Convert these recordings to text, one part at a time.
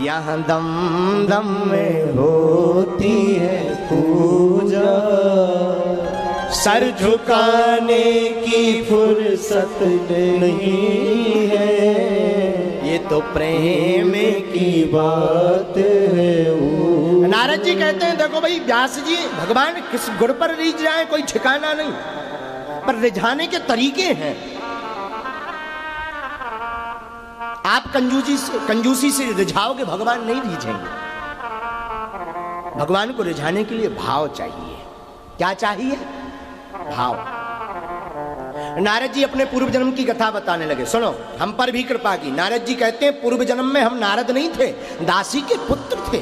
यहाँ दम दम में होती है पूजा, सर झुकाने की फुर्सत नहीं है, ये तो प्रेम की बात है। नारद जी कहते हैं देखो भाई व्यास जी, भगवान किस गुण पर रिझ जाए कोई ठिकाना नहीं, पर रिझाने के तरीके हैं। आप कंजूसी से रिझाओगे, भगवान नहीं रिझेंगे। भगवान को रिझाने के लिए भाव चाहिए। क्या चाहिए? भाव। नारद जी अपने पूर्व जन्म की कथा बताने लगे। सुनो, हम पर भी कृपा की। नारद जी कहते हैं पूर्व जन्म में हम नारद नहीं थे, दासी के पुत्र थे,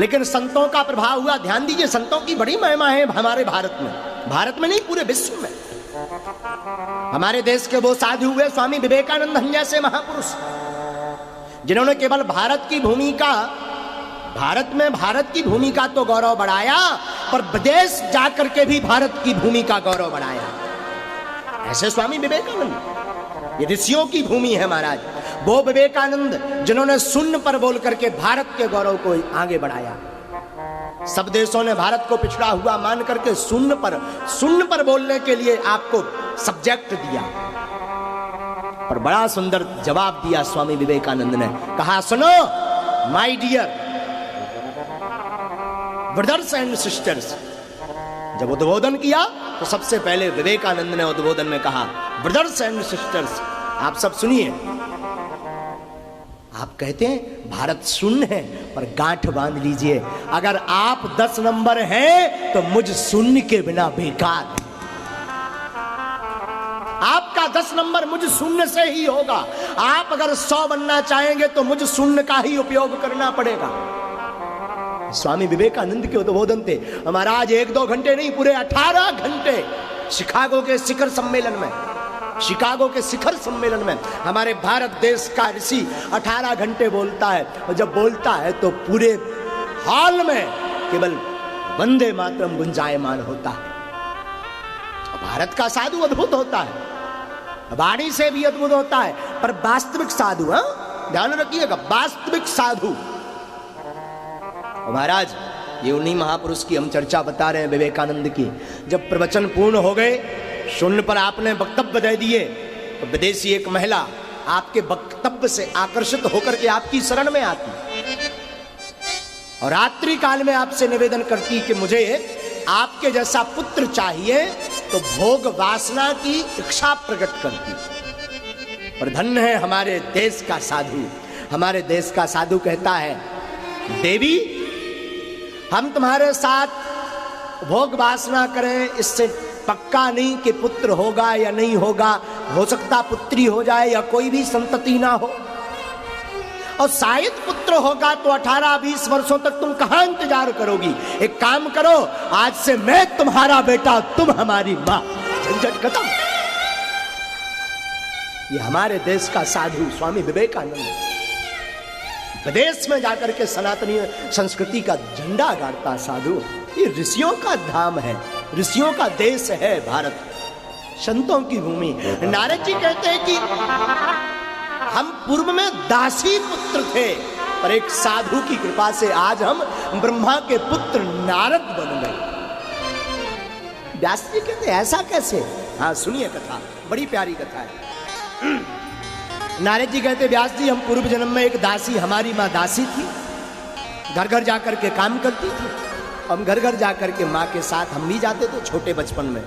लेकिन संतों का प्रभाव हुआ। ध्यान दीजिए, संतों की बड़ी महिमा है हमारे भारत में नहीं पूरे विश्व में। हमारे देश के वो साधु हुए स्वामी विवेकानंद जैसे महापुरुष, जिन्होंने केवल भारत की भूमि का तो गौरव बढ़ाया, पर विदेश जाकर के भी भारत की भूमि का गौरव बढ़ाया। ऐसे स्वामी विवेकानंद, ये ऋषियों की भूमि है महाराज। वो विवेकानंद जिन्होंने शून्य पर बोल करके भारत के गौरव को आगे बढ़ाया। सब देशों ने भारत को पिछड़ा हुआ मान करके शून्य पर बोलने के लिए आपको सब्जेक्ट दिया, पर बड़ा सुंदर जवाब दिया स्वामी विवेकानंद ने। कहा सुनो my dear brothers and sisters. जब उद्बोधन किया तो सबसे पहले विवेकानंद ने उद्बोधन में कहा, ब्रदर्स एंड सिस्टर्स, आप सब सुनिए। आप कहते हैं भारत शून्य है, पर गांठ बांध लीजिए, अगर आप 10 नंबर हैं तो मुझ शून्य के बिना बेकार है। आपका 10 नंबर मुझ शून्य से ही होगा। आप अगर 100 बनना चाहेंगे तो मुझ शून्य का ही उपयोग करना पड़ेगा। स्वामी विवेकानंद के उद्बोधन थे महाराज, 1-2 घंटे नहीं, पूरे 18 घंटे शिकागो के शिखर सम्मेलन में हमारे भारत देश का ऋषि 18 घंटे बोलता है, और जब बोलता है तो पूरे हॉल में केवल वंदे मातरम गुंजायमान होता है। भारत का साधु अद्भुत होता है, वाणी से भी अद्भुत होता है, पर वास्तविक साधु, ध्यान रखिएगा, वास्तविक साधु। महाराज ये उन्हीं महापुरुष की हम चर्चा बता रहे हैं, विवेकानंद की। जब प्रवचन पूर्ण हो गए, शून्य पर आपने वक्तव्य दे दिए, तो विदेशी एक महिला आपके वक्तव्य से आकर्षित होकर के आपकी शरण में आती और रात्रि काल में आपसे निवेदन करती कि मुझे आपके जैसा पुत्र चाहिए, तो भोग वासना की इच्छा प्रकट करती। और धन्य है हमारे देश का साधु। हमारे देश का साधु कहता है, देवी हम तुम्हारे साथ भोग वासना करें, इससे पक्का नहीं कि पुत्र होगा या नहीं होगा, हो सकता पुत्री हो जाए या कोई भी संतति ना हो, और शायद पुत्र होगा तो 18-20 वर्षों तक तुम कहां इंतजार करोगी। एक काम करो, आज से मैं तुम्हारा बेटा, तुम हमारी मां, झंझट खत्म। ये हमारे देश का साधु स्वामी विवेकानंद विदेश में जाकर के सनातनी संस्कृति का झंडा गाड़ता साधु। ये ऋषियों का धाम है, ऋषियों का देश है भारत, संतों की भूमि। नारद जी कहते हैं कि हम पूर्व में दासी पुत्र थे, पर एक साधु की कृपा से आज हम ब्रह्मा के पुत्र नारद बन गए। व्यास जी कहते हैं ऐसा कैसे? हाँ सुनिए कथा, बड़ी प्यारी कथा है। नारद जी कहते, व्यास जी हम पूर्व जन्म में एक दासी, हमारी माँ दासी थी, घर घर जाकर के काम करती थी। हम घर घर जाकर के माँ के साथ हम भी जाते थे छोटे बचपन में।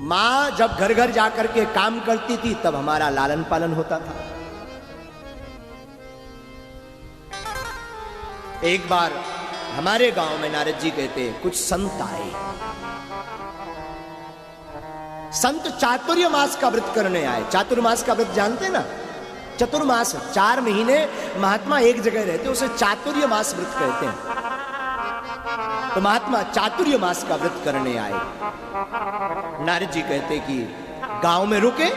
माँ जब घर घर जाकर के काम करती थी तब हमारा लालन पालन होता था। एक बार हमारे गांव में नारद जी कहते कुछ संत आए। संत चातुर्मास का व्रत करने आए। चातुर्मास का व्रत जानते ना? चतुर्मास 4 महीने महात्मा एक जगह रहते, उसे चातुर्मास व्रत कहते हैं। तो महात्मा चातुर्मास का व्रत करने आए। नारद जी कहते कि गांव में रुके,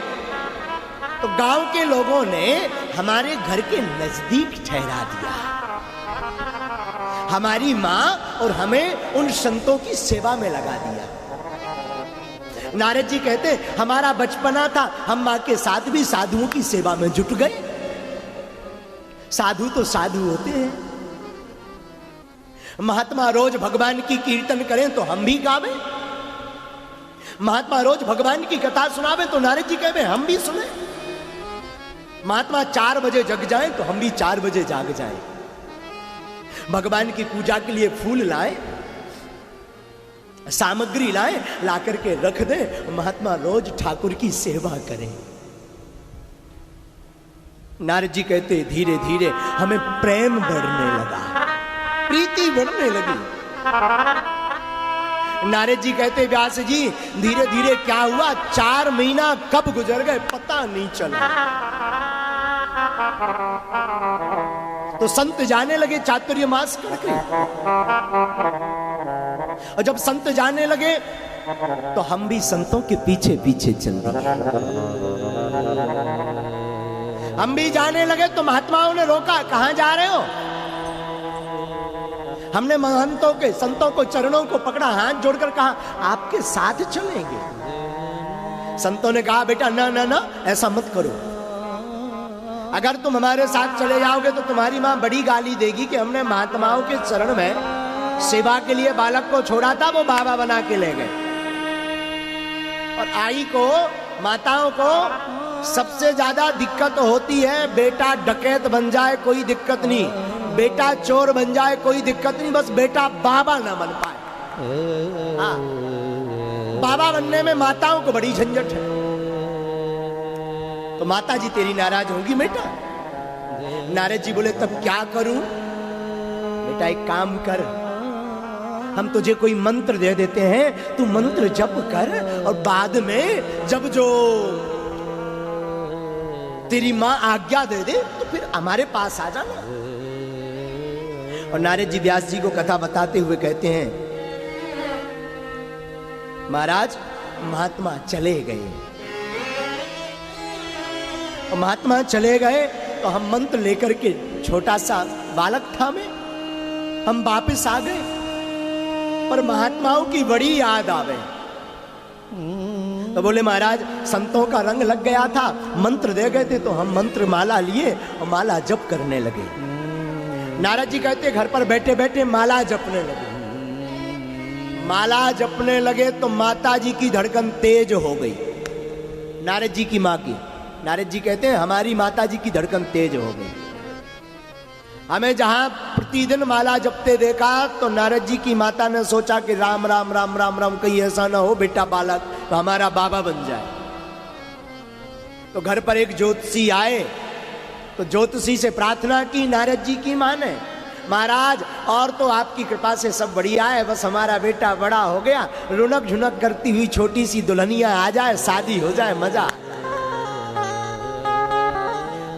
तो गांव के लोगों ने हमारे घर के नजदीक ठहरा दिया। हमारी मां और हमें उन संतों की सेवा में लगा दिया। नारद जी कहते हमारा बचपना था, हम मां के साथ भी साधुओं की सेवा में जुट गए। साधु तो साधु होते हैं। महात्मा रोज भगवान की कीर्तन करें तो हम भी गावे, महात्मा रोज भगवान की कथा सुनावे तो नारद जी कहे हम भी सुने। महात्मा 4 बजे जग जाए तो हम भी 4 बजे जाग जाएं। भगवान की पूजा के लिए फूल लाए, सामग्री लाए, ला करके रख दे, महात्मा रोज ठाकुर की सेवा करें। नारद जी कहते धीरे धीरे हमें प्रेम बढ़ने लगा, प्रीति बढ़ने लगी। नारद जी कहते व्यास जी धीरे धीरे क्या हुआ, 4 महीना कब गुजर गए पता नहीं चला। तो संत जाने लगे चातुर्य मास करके, और जब संत जाने लगे तो हम भी संतों के पीछे पीछे चल दिए। हम भी जाने लगे तो महात्माओं ने रोका, कहां जा रहे हो? हमने महंतों के संतों को चरणों को पकड़ा, हाथ जोड़कर कहा आपके साथ चलेंगे। संतों ने कहा बेटा ना ना ना ऐसा मत करो, अगर तुम हमारे साथ चले जाओगे तो तुम्हारी मां बड़ी गाली देगी कि हमने महात्माओं के चरण में सेवा के लिए बालक को छोड़ा था, वो बाबा बना के ले गए। और आई को माताओं को सबसे ज्यादा दिक्कत होती है, बेटा डकैत बन जाए कोई दिक्कत नहीं, बेटा चोर बन जाए कोई दिक्कत नहीं, बस बेटा बाबा ना बन पाए। हाँ, बाबा बनने में माताओं को बड़ी झंझट है। तो माता जी तेरी नाराज होगी बेटा। नारद जी बोले तब क्या करूं? बेटा एक काम कर, हम तुझे कोई मंत्र दे देते हैं, तू मंत्र जप कर और बाद में जब जो तेरी मां आज्ञा दे दे तो फिर हमारे पास आ जाना। और नारद जी व्यास जी को कथा बताते हुए कहते हैं महाराज महात्मा चले गए, और महात्मा चले गए तो हम मंत्र लेकर के, छोटा सा बालक था मैं, हम वापस आ गए, पर महात्माओं की बड़ी याद आवे। तो बोले महाराज संतों का रंग लग गया था, मंत्र दे गए थे तो हम मंत्र माला लिए और माला जप करने लगे। नारद जी कहते घर पर बैठे बैठे माला जपने लगे। माला जपने लगे तो माता जी की धड़कन तेज हो गई, नारद जी की माँ की। नारद जी कहते हैं हमारी माता जी की धड़कन तेज हो गई। हमें जहां प्रतिदिन माला जपते देखा तो नारद जी की माता ने सोचा कि राम राम राम राम राम, कहीं ऐसा ना हो बेटा बालक तो हमारा बाबा बन जाए। तो घर पर एक ज्योतिषी आए, तो ज्योतिषी से प्रार्थना की नारद जी की मां ने, महाराज और तो आपकी कृपा से सब बढ़िया है, बस हमारा बेटा बड़ा हो गया, रुनक झुनक करती हुई छोटी सी दुल्हनिया आ जाए, शादी हो जाए, मजा।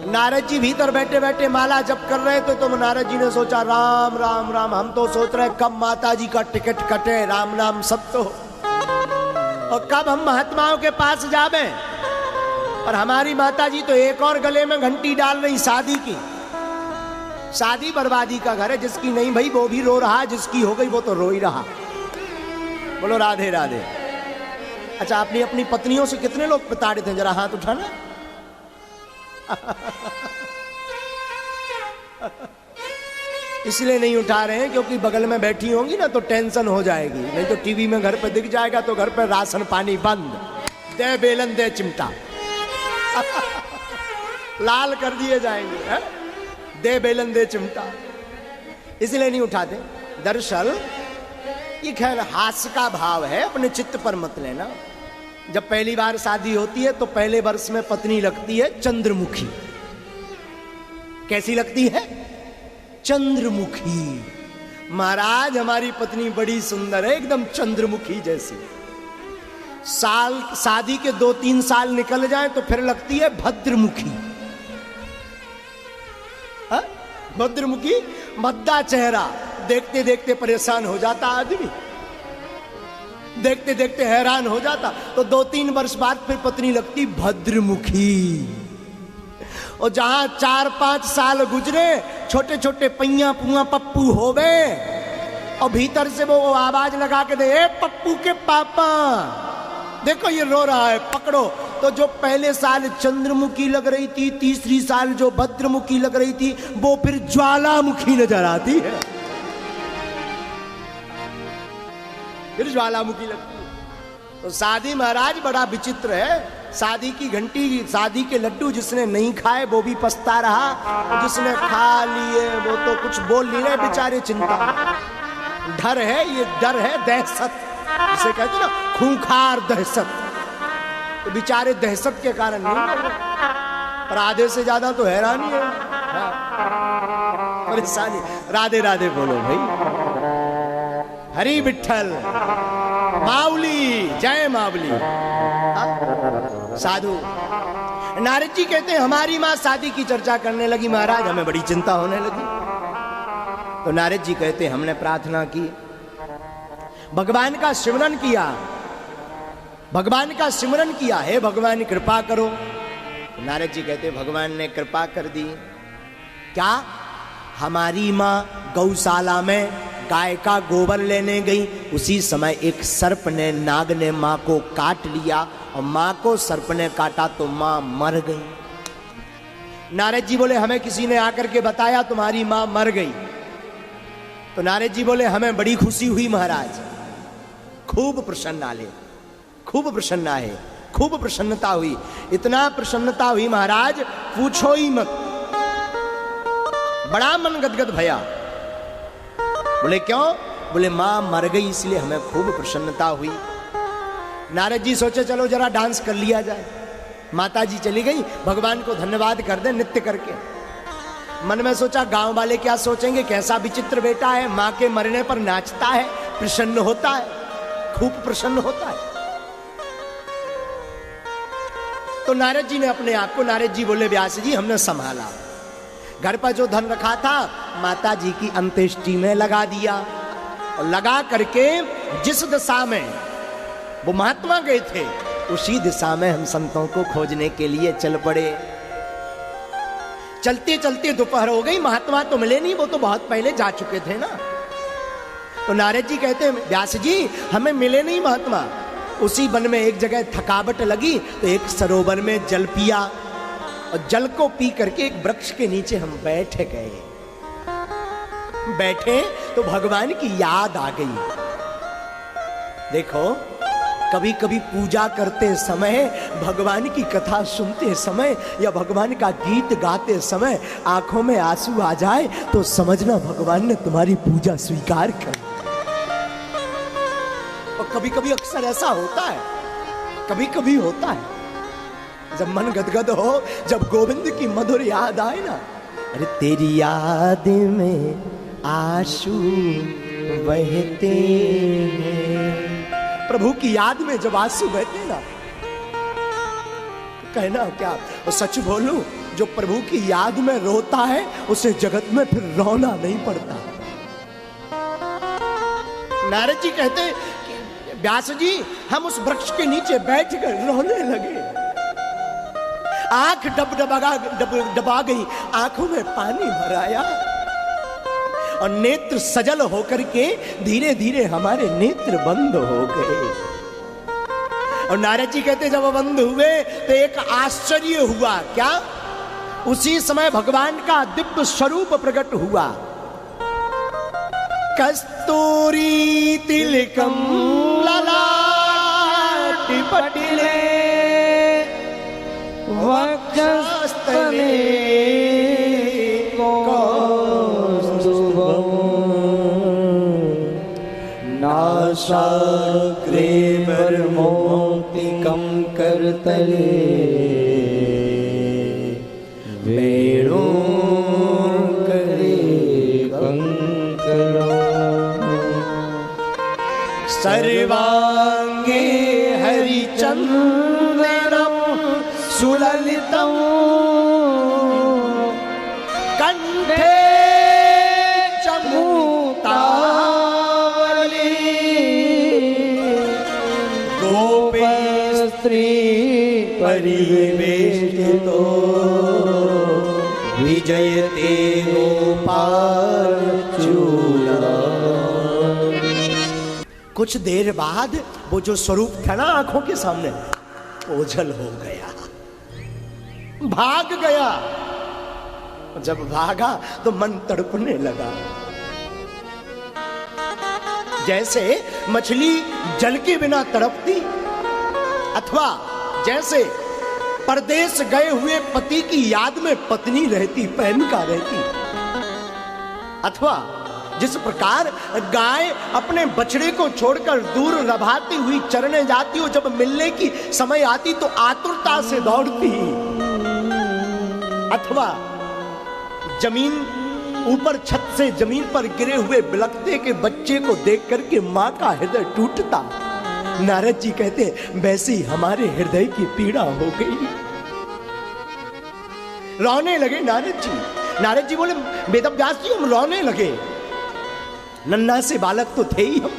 नारद जी भीतर बैठे बैठे माला जप कर रहे थे, तो नारद जी ने सोचा राम राम राम, हम तो सोच रहे कब माता जी का टिकट कटे, राम नाम सब तो, और कब हम महात्माओं के पास जावे। और हमारी माता जी तो एक और गले में घंटी डाल रही शादी की। शादी बर्बादी का घर है, जिसकी नहीं भाई वो भी रो रहा, जिसकी हो गई वो तो रो ही रहा। बोलो राधे राधे। अच्छा आपने अपनी पत्नियों से कितने लोग प्रताड़ित हैं, जरा हाथ उठाना। इसलिए नहीं उठा रहे हैं क्योंकि बगल में बैठी होंगी ना तो टेंशन हो जाएगी, नहीं तो टीवी में घर पे दिख जाएगा तो घर पे राशन पानी बंद, दे बेलन दे चिमटा लाल कर दिए जाएंगे है? दे बेलन दे चिमटा, इसलिए नहीं उठाते। दरअसल ये खैर हास्य का भाव है, अपने चित्त पर मत लेना। जब पहली बार शादी होती है तो पहले वर्ष में पत्नी लगती है चंद्रमुखी। कैसी लगती है? चंद्रमुखी। महाराज हमारी पत्नी बड़ी सुंदर है, एकदम चंद्रमुखी जैसी। साल शादी के 2-3 साल निकल जाए तो फिर लगती है भद्रमुखी। भद्रमुखी, भद्दा चेहरा, देखते देखते परेशान हो जाता आदमी, देखते देखते हैरान हो जाता। तो 2-3 वर्ष बाद फिर पत्नी लगती भद्रमुखी। और जहां 4-5 साल गुजरे, छोटे छोटे पैया पुआ पप्पू हो गए, और भीतर से वो आवाज लगा के दे, ए पप्पू के पापा देखो ये रो रहा है, पकड़ो। तो तो जो पहले साल चंद्रमुखी लग रही थी, तीसरी साल जो भद्रमुखी लग रही थी, वो फिर ज्वालामुखी नजर आती है, फिर ज्वालामुखी लगती है। तो शादी महाराज बड़ा विचित्र है। शादी की घंटी, शादी के लड्डू जिसने नहीं खाए वो भी पछता रहा, जिसने खा लिए वो तो कुछ बोल नहीं रहे बेचारे, चिंता डर है, ये डर है दहशत, जिसे कहते ना खूंखार दहशत। तो बेचारे दहशत के कारण नहीं मर रहे, पर आधे से ज्यादा तो हैरानी है, परेशानी। राधे राधे बोलो भाई, हरि विठ्ठल, माउली, जय माउली। साधु नारद जी कहते हैं हमारी मां शादी की चर्चा करने लगी महाराज, हमें बड़ी चिंता होने लगी। तो नारद जी कहते हमने प्रार्थना की, भगवान का सिमरन किया, भगवान का सिमरन किया, हे भगवान कृपा करो। नारद जी कहते भगवान ने कृपा कर दी। क्या? हमारी मां गौशाला में गाय का गोबर लेने गई, उसी समय एक सर्प ने, नाग ने मां को काट लिया, और मां को सर्प ने काटा तो मां मर गई। नारद जी बोले हमें किसी ने आकर के बताया तुम्हारी मां मर गई। तो नारद जी बोले हमें बड़ी खुशी हुई महाराज, खूब प्रसन्न आले, खूब प्रसन्न आए, खूब प्रसन्नता हुई, इतना प्रसन्नता हुई महाराज पूछो ही मत, बड़ा मन गदगद भया। बोले क्यों? बोले मां मर गई इसलिए हमें खूब प्रसन्नता हुई। नारद जी सोचे चलो जरा डांस कर लिया जाए। माता जी चली गई, भगवान को धन्यवाद कर दे नृत्य करके। मन में सोचा गांव वाले क्या सोचेंगे, कैसा विचित्र बेटा है, मां के मरने पर नाचता है, प्रसन्न होता है, खूब प्रसन्न होता है। तो नारद जी ने अपने आप को, नारद जी बोले व्यास जी हमने संभाला, घर पर जो धन रखा था माता जी की अंत्येष्टि में लगा दिया, और लगा करके जिस दिशा में वो महात्मा गए थे उसी दिशा में हम संतों को खोजने के लिए चल पड़े। चलते चलते दोपहर हो गई, महात्मा तो मिले नहीं, वो तो बहुत पहले जा चुके थे ना। तो नारद जी कहते हैं व्यास जी हमें मिले नहीं महात्मा। उसी वन में एक जगह थकावट लगी तो एक सरोवर में जल पिया, और जल को पी करके एक वृक्ष के नीचे हम बैठ गए। बैठे तो भगवान की याद आ गई। देखो कभी कभी पूजा करते समय, भगवान की कथा सुनते समय या भगवान का गीत गाते समय आंखों में आंसू आ जाए तो समझना भगवान ने तुम्हारी पूजा स्वीकार कर। और कभी कभी अक्सर ऐसा होता है, कभी कभी होता है जब मन गदगद हो, जब गोविंद की मधुर याद आए ना, अरे तेरी याद में आंसू बहते हैं, प्रभु की याद में जब आंसू बहते ना, कहना क्या, और सच बोलूं जो प्रभु की याद में रोता है उसे जगत में फिर रोना नहीं पड़ता। नारद जी कहते व्यास जी हम उस वृक्ष के नीचे बैठ कर रोने लगे, आंख डबा गई, आंखों में पानी भर आया और नेत्र सजल होकर के धीरे धीरे हमारे नेत्र बंद हो गए। और नारद जी कहते जब बंद हुए तो एक आश्चर्य हुआ। क्या? उसी समय भगवान का दिव्य स्वरूप प्रकट हुआ। कस्तूरी तिलकम ललाट पटिले वक्षस्थले नासाग्रे मोतिकं करतले वेणुं करे कंकरो सर्वांगे हरिचंदनं सुललितं कंठे चमूता स्त्री परिवेष्टितो विजयते गोपाल चूड़ा। कुछ देर बाद वो जो स्वरूप था ना आंखों के सामने, सांप ओझल हो गया, भाग गया। जब भागा तो मन तड़पने लगा, जैसे मछली जल के बिना तड़पती, अथवा जैसे परदेश गए हुए पति की याद में पत्नी रहती, प्रेमिका रहती, अथवा जिस प्रकार गाय अपने बछड़े को छोड़कर दूर रभाती हुई चरने जाती हो, जब मिलने की समय आती तो आतुरता से दौड़ती, अथवा जमीन ऊपर छत से जमीन पर गिरे हुए बिलखते के बच्चे को देख करके मां का हृदय टूटता। नारद जी कहते वैसे ही हमारे हृदय की पीड़ा हो गई। रोने लगे नारद जी। नारद जी बोले वेदव्यास जी हम रोने लगे, नन्हा से बालक तो थे ही हम,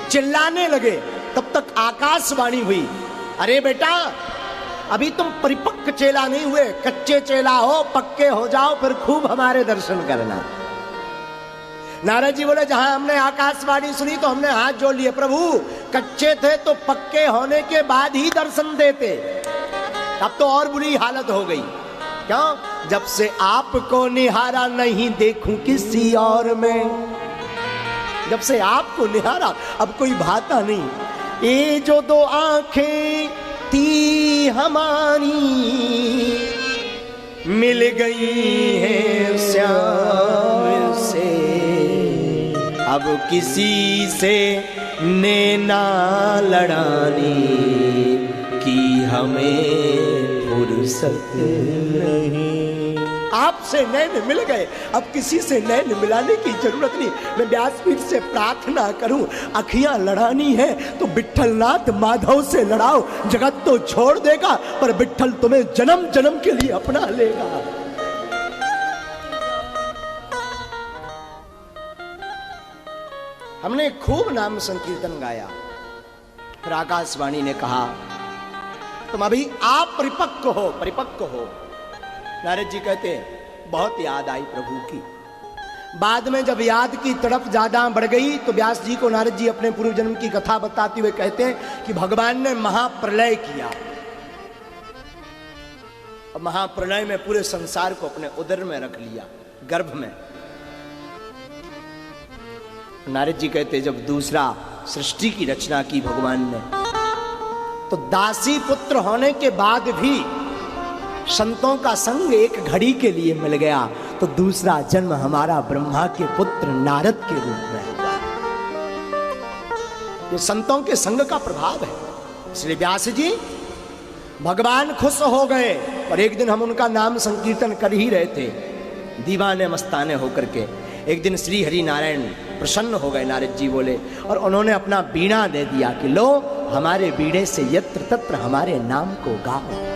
चिल्लाने लगे। तब तक आकाशवाणी हुई, अरे बेटा अभी तुम परिपक्व चेला नहीं हुए, कच्चे चेला हो, पक्के हो जाओ फिर खूब हमारे दर्शन करना। नारद जी बोले जहां हमने आकाशवाणी सुनी तो हमने हाथ जोड़ लिए, प्रभु कच्चे थे तो पक्के होने के बाद ही दर्शन देते। अब तो और बुरी हालत हो गई। क्यों? जब से आपको निहारा नहीं देखूं किसी और में, जब से आपको निहारा अब कोई भाता नहीं। ये जो दो आंखें थी हमारी मिल गई है श्याम से, अब किसी से नैना लड़ाने की हमें फुर्सत नहीं। आपसे नैन मिल गए, अब किसी से नैन मिलाने की जरूरत नहीं। मैं व्यासपीठ से प्रार्थना करूं, अखियां लड़ानी है तो विट्ठलनाथ माधव से लड़ाओ, जगत तो छोड़ देगा पर विट्ठल तुम्हें जन्म जन्म के लिए अपना लेगा। हमने खूब नाम संकीर्तन गाया, फिर आकाशवाणी ने कहा तुम अभी आप परिपक्व हो, परिपक्व हो। नारद जी कहते बहुत याद आई प्रभु की। बाद में जब याद की तड़प ज्यादा बढ़ गई तो व्यास जी को नारद जी अपने पूर्व जन्म की कथा बताते हुए कहते हैं कि भगवान ने महाप्रलय किया और महाप्रलय में पूरे संसार को अपने उदर में रख लिया, गर्भ में। नारद जी कहते जब दूसरा सृष्टि की रचना की भगवान ने, तो दासी पुत्र होने के बाद भी संतों का संग एक घड़ी के लिए मिल गया, तो दूसरा जन्म हमारा ब्रह्मा के पुत्र नारद के रूप में हुआ। ये संतों के संग का प्रभाव है। इसलिए व्यास जी भगवान खुश हो गए और एक दिन हम उनका नाम संकीर्तन कर ही रहे थे, दीवाने मस्ताने होकर के। एक दिन श्री हरि नारायण प्रसन्न हो गए, नारद जी बोले, और उन्होंने अपना बीड़ा दे दिया कि लो हमारे बीड़े से यत्र तत्र हमारे नाम को गाओ।